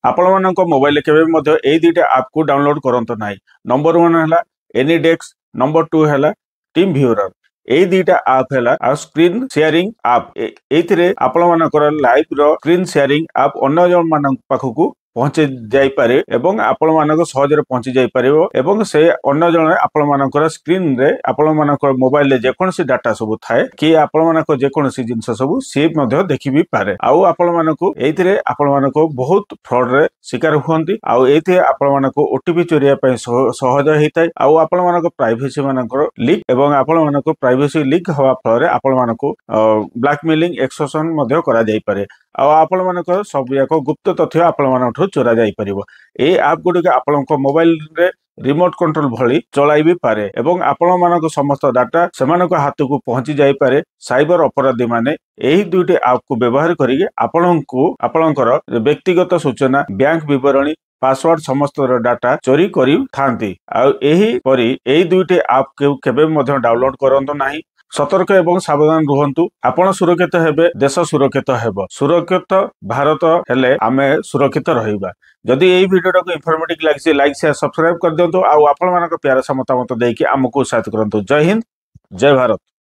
आपण मानक मोबाइल केबे मध्य एई दुईटा ऐप को डाउनलोड करंतो नाही। नंबर 1 हैला एनीडेस्क, नंबर 2 हैला टीम व्यूअर। एई दुईटा ऐप हैला आ स्क्रीन शेयरिंग ऐप। एइथिरे आपण मानकर लाइव रो स्क्रीन शेयरिंग ऐप अन्य जन मानक पाखकू पहुंचे जाई पारे एवं आपण मानक सहजरे पहुंची जाई पारिबो एवं से अन्य जन आपण मानकर स्क्रीन रे आपण मानकर मोबाइल रे जेकोनसी डाटा सब थाए कि आपण मानक जेकोनसी जिंस सब से मध्य देखि भी पारे। आउ आपण मानक एइथिरे आपण मानक बहुत फ्रॉड रे शिकार हुंती। आउ एइथे आपण मानक ओटीपी चोरिया पय सहज हेताय। आउ आपण मानक प्राइवेसी मानकर लीक एवं आपण मानक प्राइवेसी लीक हवा फल रे आपण मानक ब्लैकमेलिंग एक्सटॉर्शन मध्य करा जाई पारे। आउ आपण मानकर सब एक गुप्त तथ्य आपण मानक चोरा जाई परिबो। ए ऐप गुडिक आपनक मोबाइल रे रिमोट कंट्रोल भली चलाई भी पारे एवं आपण मानक समस्त डाटा सेमानक हाथ को पहुंची जाई पारे। साइबर अपराधी माने एही दुईटे ऐप को व्यवहार करिके आपणकर व्यक्तिगत सूचना, बैंक विवरणी, पासवर्ड समस्त डाटा चोरी करी थांती। आ एही परी एही दुईटे ऐप के केबे मध्य डाउनलोड करंतो नाही। सतर्क एवं सावधान रुहंतु। आपण सुरक्षित हेबे, देश सुरक्षित हेबो। सुरक्षित भारत हेले आमे सुरक्षित रहिबा। जदि एही वीडियो को इन्फॉर्मेटिव लागिसे लाइक शेयर सब्सक्राइब कर दियंतु। आ आपण मानक प्यार मतामत देकी हमकु उत्साहित करंतु। जय हिंद, जय भारत।